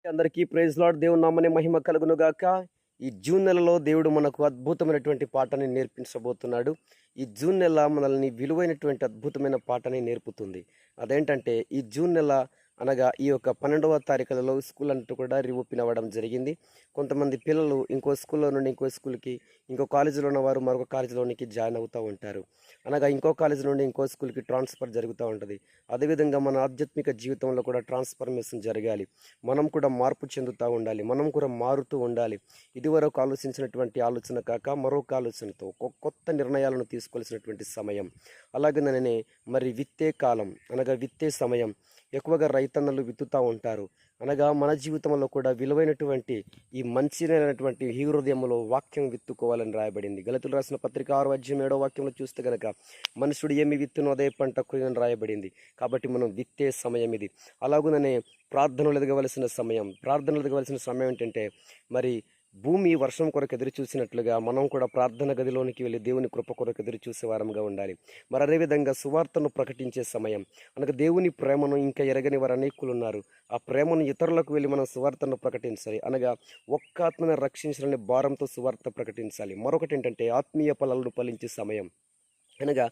అందరికీ praise lord. దేవుని నామమునే మహిమ కలుగును గాక. ఈ జూన్ నెలలో దేవుడు మనకు అద్భుతమైనటువంటి పాఠాన్ని నేర్పించబోతున్నాడు. ఈ జూన్ నెల మనల్ని విలువైనటువంటి అద్భుతమైన పాఠాన్ని నేర్పుతుంది. అదేంటంటే ఈ జూన్ నెల అనగా ఈ యొక్క 12వ తారీఖులలో స్కూల్ అంటూ కూడా రీఓపెన్ అవ్వడం జరిగింది. కొంతమంది పిల్లలు ఇంకో స్కూల్లో నుండి ఇంకో స్కూల్కి, ఇంకో కాలేజీలో ఉన్నవారు మరొక కాలేజీలోనికి జాయిన్ అవుతూ ఉంటారు. అనగా ఇంకో కాలేజీ నుండి ఇంకో స్కూల్కి ట్రాన్స్ఫర్ జరుగుతూ ఉంటుంది. అదేవిధంగా మన ఆధ్యాత్మిక జీవితంలో కూడా ట్రాన్స్ఫర్మేషన్ జరగాలి. మనం కూడా మార్పు చెందుతూ ఉండాలి. మనం కూడా మారుతూ ఉండాలి. ఇదివరకు ఆలోచించినటువంటి ఆలోచన కాక మరొక ఆలోచనతో కొత్త నిర్ణయాలను తీసుకోవాల్సినటువంటి సమయం. అలాగనే మరి విత్తే కాలం అనగా విత్తే సమయం. ఎక్కువగా రైతన్నలు విత్తుతూ ఉంటారు. అనగా మన జీవితంలో కూడా విలువైనటువంటి ఈ మంచినైనటువంటి ఈ హృదయంలో వాక్యం విత్తుకోవాలని రాయబడింది. గలతీయులకు రాసిన పత్రిక 6:7 వాక్యంలో చూస్తే గనక మనుషుడు ఏమి విత్తునో అదే పంట కొయ్యని రాయబడింది. కాబట్టి మనం విత్తే సమయం ఇది. అలాగుననే ప్రార్థనలు ఎదగవలసిన సమయం. ప్రార్థనలు ఎదగవలసిన సమయం ఏంటంటే మరి భూమి వర్షం కొరకు ఎదురు చూసినట్లుగా మనం కూడా ప్రార్థన గదిలోనికి వెళ్ళి దేవుని కృప కొరకు ఎదురు చూసే వారంగా ఉండాలి. మరి అదేవిధంగా సువార్తను ప్రకటించే సమయం. అనగా దేవుని ప్రేమను ఇంకా ఎరగని వారు అనేకులు ఉన్నారు. ఆ ప్రేమను ఇతరులకు వెళ్ళి మనం సువార్తను ప్రకటించాలి. అనగా ఒక్క ఆత్మను రక్షించాలనే భారంతో సువార్త ప్రకటించాలి. మరొకటి ఏంటంటే ఆత్మీయ ఫలాలను ఫలించే సమయం. అనగా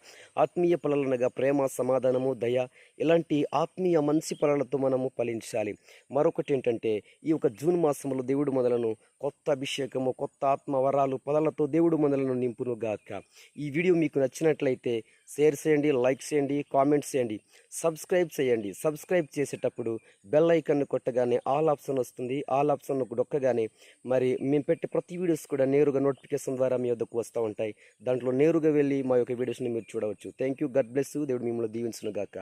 ఆత్మీయ ఫలాలు అనగా ప్రేమ, సమాధానము, దయ, ఇలాంటి ఆత్మీయ మంచి ఫలాలతో మనము ఫలించాలి. మరొకటి ఏంటంటే ఈ యొక్క జూన్ మాసంలో దేవుడు మనలను కొత్త అభిషేకము, కొత్త ఆత్మ వరాలు ఫలాలతో దేవుడు మనలను నింపును గాక. ఈ వీడియో మీకు నచ్చినట్లయితే షేర్ చేయండి, లైక్ చేయండి, కామెంట్స్ చేయండి, సబ్స్క్రైబ్ చేయండి. సబ్స్క్రైబ్ చేసేటప్పుడు బెల్ ఐకాన్ కొట్టగానే ఆల్ ఆప్షన్ వస్తుంది. ఆల్ ఆప్షన్ నొక్కగానే మరి మేము పెట్టే ప్రతి వీడియోస్ కూడా నేరుగా నోటిఫికేషన్ ద్వారా మీ వద్దకు వస్తూ ఉంటాయి. దాంట్లో నేరుగా వెళ్ళి మా యొక్క వీడియోస్ని మీరు చూడవచ్చు. Thank you. God bless you. దేవుడు మిమ్మల్ని దీవించును గాక.